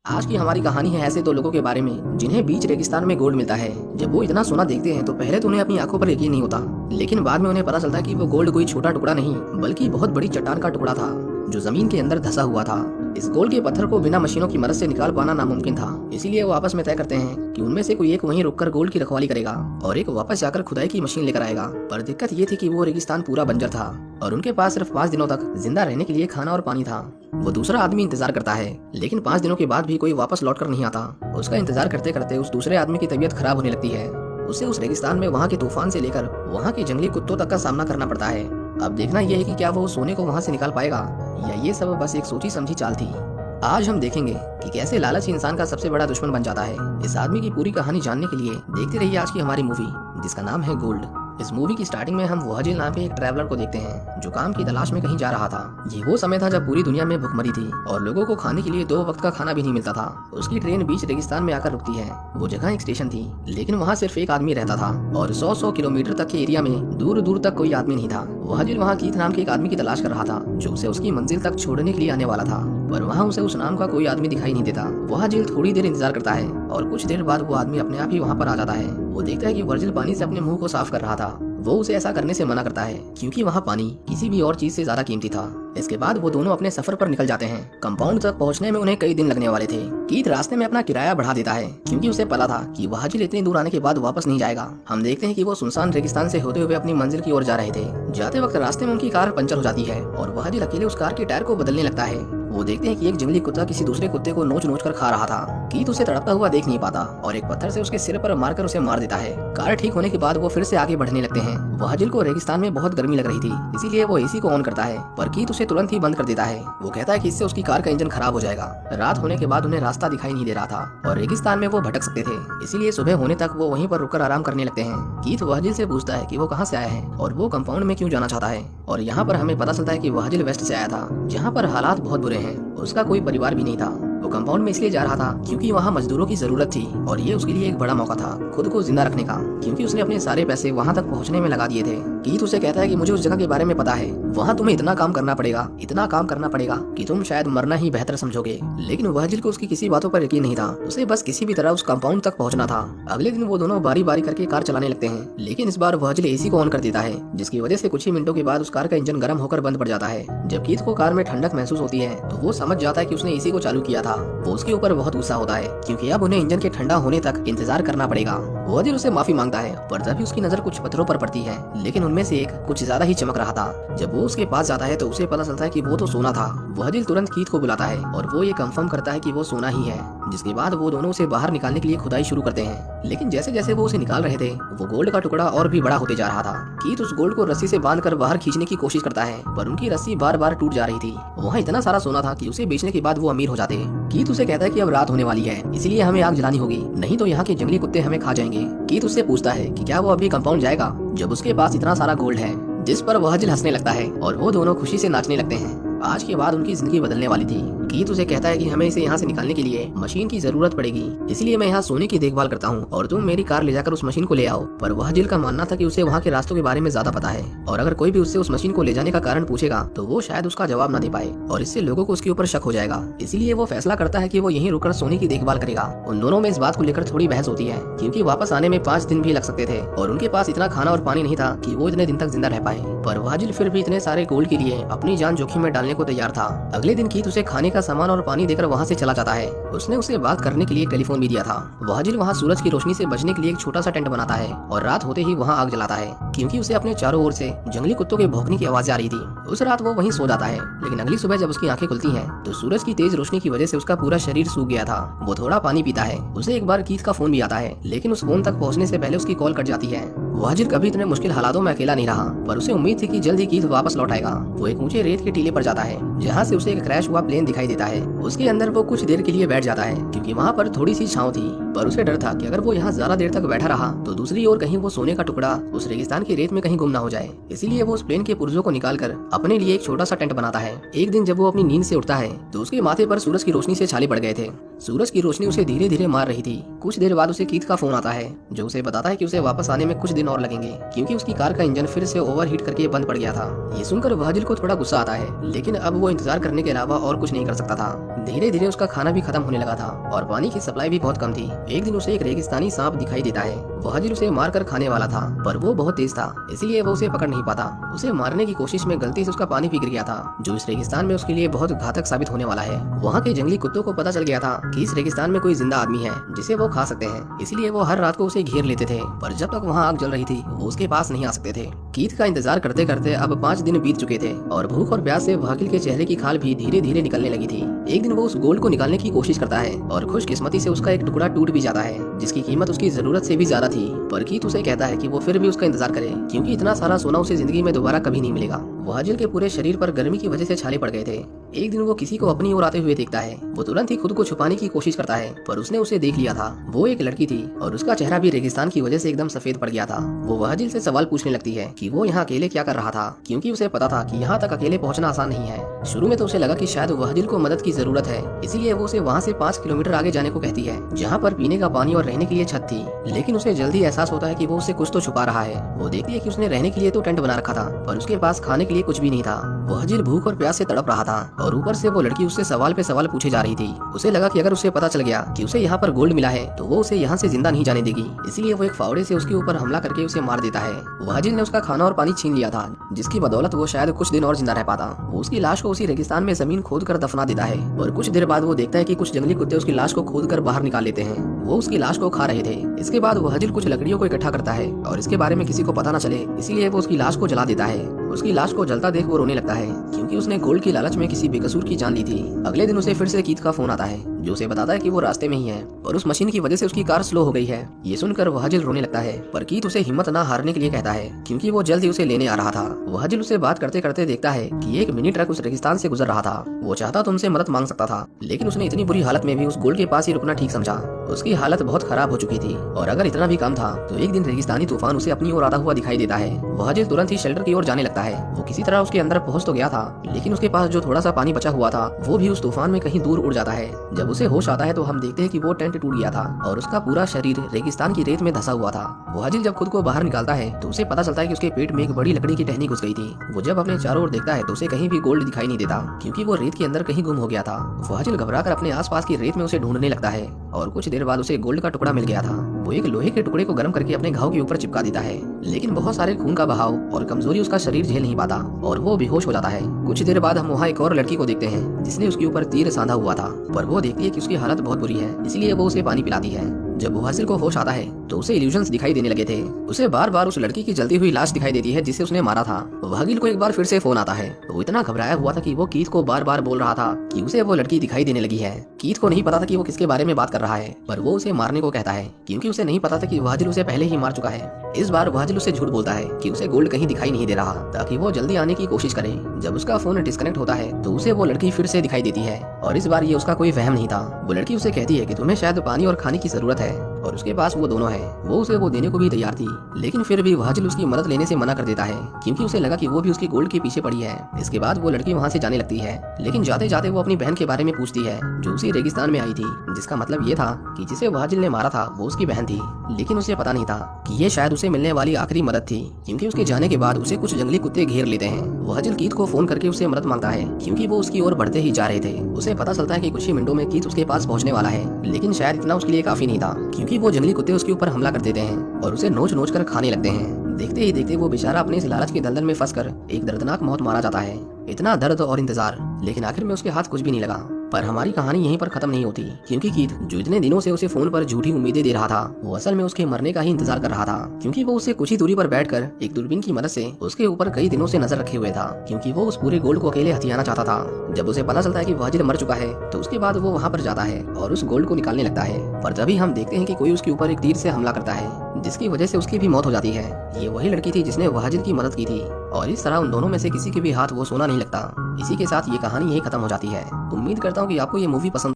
आज की हमारी कहानी है ऐसे दो लोगों के बारे में जिन्हें बीच रेगिस्तान में गोल्ड मिलता है। जब वो इतना सोना देखते हैं तो पहले तो उन्हें अपनी आंखों पर यकीन नहीं होता, लेकिन बाद में उन्हें पता चलता है कि वो गोल्ड कोई छोटा टुकड़ा नहीं बल्कि बहुत बड़ी चट्टान का टुकड़ा था जो जमीन के अंदर धंसा हुआ था। इस गोल्ड के पत्थर को बिना मशीनों की मदद से निकाल पाना नामुमकिन था, इसीलिए वो आपस में तय करते हैं कि उनमें से कोई एक वहीं रुककर गोल्ड की रखवाली करेगा और एक वापस जाकर खुदाई की मशीन लेकर आएगा। पर दिक्कत ये थी कि वो रेगिस्तान पूरा बंजर था और उनके पास सिर्फ 5 दिनों तक जिंदा रहने के लिए खाना और पानी था। वो दूसरा आदमी इंतजार करता है, लेकिन 5 दिनों के बाद भी कोई वापस लौटकर नहीं आता। उसका इंतजार करते करते उस दूसरे आदमी की तबीयत खराब होने लगती है। उसे उस रेगिस्तान में वहाँ के तूफान से लेकर वहाँ के जंगली कुत्तों तक का सामना करना पड़ता है। अब देखना यह है कि क्या वो सोने को वहाँ से निकाल पाएगा या ये सब बस एक सोची समझी चाल थी। आज हम देखेंगे कि कैसे लालच इंसान का सबसे बड़ा दुश्मन बन जाता है। इस आदमी की पूरी कहानी जानने के लिए देखते रहिए आज की हमारी मूवी जिसका नाम है गोल्ड। इस मूवी की स्टार्टिंग में हम वहाजिल नाम के एक ट्रैवलर को देखते हैं जो काम की तलाश में कहीं जा रहा था। ये वो समय था जब पूरी दुनिया में भुखमरी थी और लोगों को खाने के लिए 2 वक्त का खाना भी नहीं मिलता था। उसकी ट्रेन बीच रेगिस्तान में आकर रुकती है। वो जगह एक स्टेशन थी, लेकिन वहाँ सिर्फ एक आदमी रहता था और 100 किलोमीटर तक के एरिया में दूर दूर तक कोई आदमी नहीं था। वहाजिल वहाँ कीथ नाम के एक आदमी की तलाश कर रहा था जो उसे उसकी मंजिल तक छोड़ने के लिए आने वाला था, पर वहाँ उसे उस नाम का कोई आदमी दिखाई नहीं देता। वहाजिल थोड़ी देर इंतजार करता है और कुछ देर बाद वो आदमी अपने आप ही वहाँ पर आ जाता है। वो देखता है कि वर्जिल पानी से अपने मुंह को साफ कर रहा था। वो उसे ऐसा करने से मना करता है क्योंकि वहाँ पानी किसी भी और चीज से ज्यादा कीमती था। इसके बाद वो दोनों अपने सफर पर निकल जाते हैं। कंपाउंड तक पहुँचने में उन्हें कई दिन लगने वाले थे। कीथ रास्ते में अपना किराया बढ़ा देता है क्योंकि उसे पता था कि वहाजिल इतनी दूर आने के बाद वापस नहीं जाएगा। हम देखते हैं कि वो सुनसान रेगिस्तान से होते हुए अपनी मंजिल की ओर जा रहे थे। जाते वक्त रास्ते में उनकी कार पंचर हो जाती है और वहाजिल अकेले उस कार के टायर को बदलने लगता है। वो देखते हैं कि एक जंगली कुत्ता किसी दूसरे कुत्ते को नोच नोच कर खा रहा था। कीथ उसे तड़पता हुआ देख नहीं पाता और एक पत्थर से उसके सिर पर मारकर उसे मार देता है। कार ठीक होने के बाद वो फिर से आगे बढ़ने लगते हैं। वहाजिल को रेगिस्तान में बहुत गर्मी लग रही थी, इसीलिए वो एसी को ऑन करता है, पर कीथ उसे तुरंत ही बंद कर देता है। वो कहता है कि इससे उसकी कार का इंजन खराब हो जाएगा। रात होने के बाद उन्हें रास्ता दिखाई नहीं दे रहा था और रेगिस्तान में वो भटक सकते थे, इसीलिए सुबह होने तक वो वहीं पर रुककर आराम करने लगते हैं। कीथ वहाजिल से पूछता है कि वो कहाँ से आया है और वो कंपाउंड में क्यों जाना चाहता है, और यहाँ पर हमें पता चलता है कि वहाजिल वेस्ट से आया था जहाँ पर हालात बहुत बुरे हैं। उसका कोई परिवार भी नहीं था। वो कंपाउंड में इसलिए जा रहा था क्योंकि वहाँ मजदूरों की जरूरत थी और ये उसके लिए एक बड़ा मौका था खुद को जिंदा रखने का, क्योंकि उसने अपने सारे पैसे वहाँ तक पहुँचने में लगा दिए थे। कीथ उसे कहता है कि मुझे उस जगह के बारे में पता है, वहाँ तुम्हें इतना काम करना पड़ेगा कि तुम शायद मरना ही बेहतर समझोगे। लेकिन वहाजिल को उसकी किसी बातों पर यकीन नहीं था। उसे बस किसी भी तरह उस कंपाउंड तक पहुँचना था। अगले दिन वो दोनों बारी बारी करके कार चलाने लगते हैं, लेकिन इस बार वहाजिल एसी को ऑन कर देता है, जिसकी वजह से कुछ ही मिनटों के बाद उस कार का इंजन गर्म होकर बंद पड़ जाता है। जब कीथ को कार में ठंडक महसूस होती है तो वो समझ जाता है कि उसने एसी को चालू किया था। वो उसके ऊपर बहुत गुस्सा होता है क्योंकि अब उन्हें इंजन के ठंडा होने तक इंतजार करना पड़ेगा। वहाजिल उसे माफी मांगता है, पर तभी उसकी नजर कुछ पत्थरों पर पड़ती है, लेकिन उनमें से एक कुछ ज्यादा ही चमक रहा था। जब वो उसके पास जाता है तो उसे पता चलता है कि वो तो सोना था। वहाजिल तुरंत कीथ को बुलाता है और वो ये कंफर्म करता है कि वो सोना ही है, जिसके बाद वो दोनों उसे बाहर निकालने के लिए खुदाई शुरू करते हैं। लेकिन जैसे जैसे वो उसे निकाल रहे थे वो गोल्ड का टुकड़ा और भी बड़ा होते जा रहा था। कीथ उस गोल्ड को रस्सी से बांधकर बाहर खींचने की कोशिश करता है, पर उनकी रस्सी बार बार टूट जा रही थी। वहाँ इतना सारा सोना था कि उसे बेचने के बाद वो अमीर हो जाते। कीथ उसे कहता है कि अब रात होने वाली है, इसलिए हमें आग जलानी होगी, नहीं तो यहाँ के जंगली कुत्ते हमें खा जाएंगे। कीथ उससे पूछता है कि क्या वो अभी कंपाउंड जाएगा जब उसके पास इतना सारा गोल्ड है, जिस पर वहाजिल हंसने लगता है और वो दोनों खुशी से नाचने लगते हैं। आज के बाद उनकी जिंदगी बदलने वाली थी। कीथ उसे कहता है कि हमें इसे यहाँ से निकालने के लिए मशीन की जरूरत पड़ेगी, इसलिए मैं यहाँ सोने की देखभाल करता हूँ और तुम मेरी कार ले जाकर उस मशीन को ले आओ। पर वहाजिल का मानना था कि उसे वहाँ के रास्तों के बारे में ज्यादा पता है और अगर कोई भी उससे उस मशीन को ले जाने का कारण पूछेगा तो वो शायद उसका जवाब न दे पाए और इससे लोगों को उसके ऊपर शक हो जाएगा। इसीलिए वो फैसला करता है कि वो यहीं रुककर सोने की देखभाल करेगा। उन दोनों में इस बात को लेकर थोड़ी बहस होती है क्योंकि वापस आने में 5 दिन भी लग सकते थे और उनके पास इतना खाना और पानी नहीं था कि वो इतने दिन तक जिंदा रह पाए। पर वहाजिल फिर भी इतने सारे गोल्ड के लिए अपनी जान जोखिम में डालने को तैयार था। अगले दिन कीथ उसे खाने का सामान और पानी देकर वहाँ से चला जाता है। उसने उसे बात करने के लिए टेलीफोन भी दिया था। वहाजिल वहाँ सूरज की रोशनी से बचने के लिए एक छोटा सा टेंट बनाता है और रात होते ही वहाँ आग जलाता है क्योंकि उसे अपने चारों ओर से जंगली कुत्तों के भौंकने की आवाज आ रही थी। उस रात वो वहीं सो जाता है, लेकिन अगली सुबह जब उसकी आंखें खुलती हैं तो सूरज की तेज रोशनी की वजह से उसका पूरा शरीर सूख गया था। वो थोड़ा पानी पीता है। उसे एक बार कीथ का फोन भी आता है, लेकिन उस फोन तक पहुँचने से पहले उसकी कॉल कट जाती है। वहाजिल कभी इतने मुश्किल हालातों में अकेला नहीं रहा, पर उसे उम्मीद थी कि जल्द ही कीथ वापस लौट आएगा। वो एक ऊंचे रेत के टीले पर जाता है जहाँ से उसे एक क्रैश हुआ प्लेन दिखाई देता है। उसके अंदर वो कुछ देर के लिए बैठ जाता है क्योंकि वहाँ पर थोड़ी सी छांव थी, पर उसे डर था कि अगर वो यहाँ ज्यादा देर तक बैठा रहा तो दूसरी ओर कहीं वो सोने का टुकड़ा उस रेगिस्तान की रेत में कहीं गुम ना हो जाए। इसीलिए वो उस प्लेन के पुर्जों को निकालकर अपने लिए एक छोटा सा टेंट बनाता है। एक दिन जब वो अपनी नींद से उठता है तो उसके माथे पर सूरज की रोशनी से छाले पड़ गए थे। सूरज की रोशनी उसे धीरे धीरे मार रही थी। कुछ देर बाद उसे कीथ का फोन आता है जो उसे बताता है कि उसे वापस आने में कुछ दिन और लगेंगे क्योंकि उसकी कार का इंजन फिर से ओवरहीट करके बंद पड़ गया था। ये सुनकर वहाजिल को थोड़ा गुस्सा आता है, लेकिन अब वो इंतजार करने के अलावा और कुछ नहीं कर सकता था। धीरे धीरे उसका खाना भी खत्म होने लगा था और पानी की सप्लाई भी बहुत कम थी। एक दिन उसे एक रेगिस्तानी सांप दिखाई देता है। वहाजिल उसे मार कर खाने वाला था, पर वो बहुत तेज था, इसलिए वो उसे पकड़ नहीं पाता। उसे मारने की कोशिश में गलती से उसका पानी पी गिर गया था, जो इस रेगिस्तान में उसके लिए बहुत घातक साबित होने वाला है। वहाँ के जंगली कुत्तों को पता चल गया था कि इस रेगिस्तान में कोई जिंदा आदमी है जिसे वो खा सकते हैं, इसलिए वो हर रात को उसे घेर लेते थे। पर जब तक वहाँ आग जल रही थी वो उसके पास नहीं आ सकते थे। कीथ का इंतजार करते करते अब 5 दिन बीत चुके थे और भूख और प्यास से वहाजिल के चेहरे की खाल भी धीरे धीरे निकलने लगी थी। एक दिन वो उस गोल्ड को निकालने की कोशिश करता है और खुशकिस्मती से उसका एक टुकड़ा टूट भी जाता है, जिसकी कीमत उसकी जरूरत से भी ज्यादा थी। पर कीथ उसे कहता है कि वो फिर भी उसका इंतजार करे क्योंकि इतना सारा सोना उसे जिंदगी में दोबारा कभी नहीं मिलेगा। वहाजिल के पूरे शरीर पर गर्मी की वजह से छाले पड़ गए थे। एक दिन वो किसी को अपनी ओर आते हुए देखता है। वो तुरंत ही खुद को छुपाने की कोशिश करता है, पर उसने उसे देख लिया था। वो एक लड़की थी और उसका चेहरा भी रेगिस्तान की वजह से एकदम सफेद पड़ गया था। वो वहाजिल से सवाल पूछने लगती है कि वो यहाँ अकेले क्या कर रहा था, क्योंकि उसे पता था कि यहाँ तक अकेले पहुँचना आसान नहीं है। शुरू में तो उसे लगा कि शायद वहाजिल को मदद की जरूरत है, इसीलिए वो उसे वहाँ से 5 किलोमीटर आगे जाने को कहती है, जहाँ पर पीने का पानी और रहने के लिए छत थी। लेकिन उसे जल्दी एहसास होता है कि वो उससे कुछ तो छुपा रहा है। वो देखती है कि उसने रहने के लिए तो टेंट बना रखा था, पर उसके पास खाने के लिए कुछ भी नहीं था। वहाजिल भूख और प्यास से तड़प रहा था और ऊपर से वो लड़की उससे सवाल पे सवाल पूछे जा रही थी। उसे लगा कि अगर उसे पता चल गया कि उसे यहाँ पर गोल्ड मिला है तो वो उसे यहाँ से जिंदा नहीं जाने देगी, इसलिए वो एक फावड़े से उसके ऊपर हमला करके उसे मार देता है। वहाजिल ने उसका खाना और पानी छीन लिया था, जिसकी बदौलत वो शायद कुछ दिन और जिंदा रह पाता। वो उसकी लाश को उसी रेगिस्तान में जमीन खोद कर दफना देता है और कुछ देर बाद वो देखता है कि कुछ जंगली कुत्ते उसकी लाश को खोद कर बाहर निकाल लेते हैं। वो उसकी लाश को खा रहे थे। इसके बाद वहाजिल कुछ लकड़ियों को इकट्ठा करता है और इसके बारे में किसी को पता न चले, इसलिए वो उसकी लाश को जला देता है। उसकी लाश को जलता देख वो रोने लगता है क्योंकि उसने गोल्ड की लालच में किसी बेकसूर की जान ली थी। अगले दिन उसे फिर से कीथ का फोन आता है जो उसे बताता है कि वो रास्ते में ही है और उस मशीन की वजह से उसकी कार स्लो हो गई है। ये सुनकर वहाजिल रोने लगता है, पर कीथ उसे हिम्मत ना हारने के लिए कहता है क्योंकि वो जल्द ही उसे लेने आ रहा था। वहाजिल उसे बात करते करते देखता है कि एक मिनी ट्रक उस रेगिस्तान से गुजर रहा था। वो चाहता तो उनसे मदद मांग सकता था, लेकिन उसने इतनी बुरी हालत में भी उस गोल्ड के पास ही रुकना ठीक समझा। उसकी हालत बहुत खराब हो चुकी थी और अगर इतना भी काम था तो एक दिन रेगिस्तानी तूफान उसे अपनी ओर आता हुआ दिखाई देता है। वहाजिल तुरंत ही शेल्टर की ओर जाने लगता है। वो किसी तरह उसके अंदर पहुंच तो गया था, लेकिन उसके पास जो थोड़ा सा पानी बचा हुआ था वो भी उस तूफान में कहीं दूर उड़ जाता है। जब उसे होश आता है तो हम देखते हैं कि वो टेंट टूट गया था और उसका पूरा शरीर रेगिस्तान की रेत में धंसा हुआ था। वहाजिल जब खुद को बाहर निकालता है तो उसे पता चलता है कि उसके पेट में एक बड़ी लकड़ी की टहनी घुस गई थी। वो जब अपने चारों ओर देखता है तो उसे कहीं भी गोल्ड दिखाई नहीं देता क्योंकि वो रेत के अंदर कहीं गुम हो गया था। वहाजिल घबराकर अपने आसपास की रेत में उसे ढूंढने लगता है और कुछ देर बाद उसे गोल्ड का टुकड़ा मिल गया था। वो एक लोहे के टुकड़े को गर्म करके अपने घाव के ऊपर चिपका देता है, लेकिन बहुत सारे खून का बहाव और कमजोरी उसका शरीर झेल नहीं पाता और वो बेहोश हो जाता है। कुछ देर बाद हम वहाँ एक और लड़की को देखते हैं जिसने उसके ऊपर तीर सांधा हुआ था, पर वो देखती है कि उसकी हालत बहुत बुरी है, इसलिए वो उसे पानी पिलाती है। जब वहाजिल को होश आता है तो उसे इल्यूजन्स दिखाई देने लगे थे। उसे बार बार उस लड़की की जलती हुई लाश दिखाई देती है जिसे उसने मारा था। वहाजिल को एक बार फिर से फोन आता है। वो इतना घबराया हुआ था कि वो कीथ को बार बार बोल रहा था कि उसे वो लड़की दिखाई देने लगी है। कीथ को नहीं पता था कि वो किसके बारे में बात कर रहा है, पर वो उसे मारने को कहता है क्योंकि उसे नहीं पता था कि वहाजिल उसे पहले ही मार चुका है। इस बार वहाजिल उसे झूठ बोलता है कि उसे गोल्ड कहीं दिखाई नहीं दे रहा ताकि वो जल्दी आने की कोशिश करे। जब उसका फोन डिस्कनेक्ट होता है तो उसे वो लड़की फिर से दिखाई देती है और इस बार ये उसका कोई वहम नहीं था। वो लड़की उसे कहती है कि तुम्हें शायद पानी और खाने की जरूरत है और उसके पास वो दोनों है। वो उसे वो देने को भी तैयार थी, लेकिन फिर भी वहाजिल उसकी मदद लेने से मना कर देता है क्योंकि उसे लगा कि वो भी उसकी गोल्ड के पीछे पड़ी है। इसके बाद वो लड़की वहाँ से जाने लगती है, लेकिन जाते जाते वो अपनी बहन के बारे में पूछती है जो उसी रेगिस्तान में आई थी, जिसका मतलब ये था कि जिसे वहाजिल ने मारा था वो उसकी बहन थी। लेकिन उसे पता नहीं था कि ये शायद उसे मिलने वाली आखिरी मदद थी, क्योंकि उसके जाने के बाद उसे कुछ जंगली कुत्ते घेर लेते हैं। वहाजिल कीथ को फोन करके उससे मदद मांगता है क्योंकि वो उसकी ओर बढ़ते ही जा रहे थे। उसे पता चलता है कि कुछ ही मिनटों में कीथ उसके पास पहुंचने वाला है, लेकिन शायद इतना उसके लिए काफी नहीं था क्योंकि वो जंगली कुत्ते उसके ऊपर हमला कर देते हैं और उसे नोच नोच कर खाने लगते हैं। देखते ही देखते वो बेचारा अपने इस लालच के दलदल में फंसकर एक दर्दनाक मौत मारा जाता है। इतना दर्द और इंतजार, लेकिन आखिर में उसके हाथ कुछ भी नहीं लगा। पर हमारी कहानी यहीं पर खत्म नहीं होती, क्योंकि कीथ जो इतने दिनों से उसे फोन पर झूठी उम्मीदें दे रहा था, वो असल में उसके मरने का ही इंतजार कर रहा था, क्योंकि वो उसे कुछ ही दूरी पर बैठकर एक दूरबीन की मदद से उसके ऊपर कई दिनों से नजर रखे हुए था, क्योंकि वो उस पूरे गोल्ड को अकेले हथियाना चाहता था। जब उसे पता चलता है कि वहाजिल मर चुका है तो उसके बाद वो वहाँ पर जाता है और उस गोल्ड को निकालने लगता है। पर तभी हम देखते हैं कि कोई उसके ऊपर एक तीर से हमला करता है, जिसकी वजह से उसकी भी मौत हो जाती है। ये वही लड़की थी जिसने वहाजिल की मदद की थी और इस तरह उन दोनों में से किसी के भी हाथ वो सोना नहीं लगता। इसी के साथ ये कहानी यही खत्म हो जाती है। उम्मीद करता हूँ कि आपको ये मूवी पसंद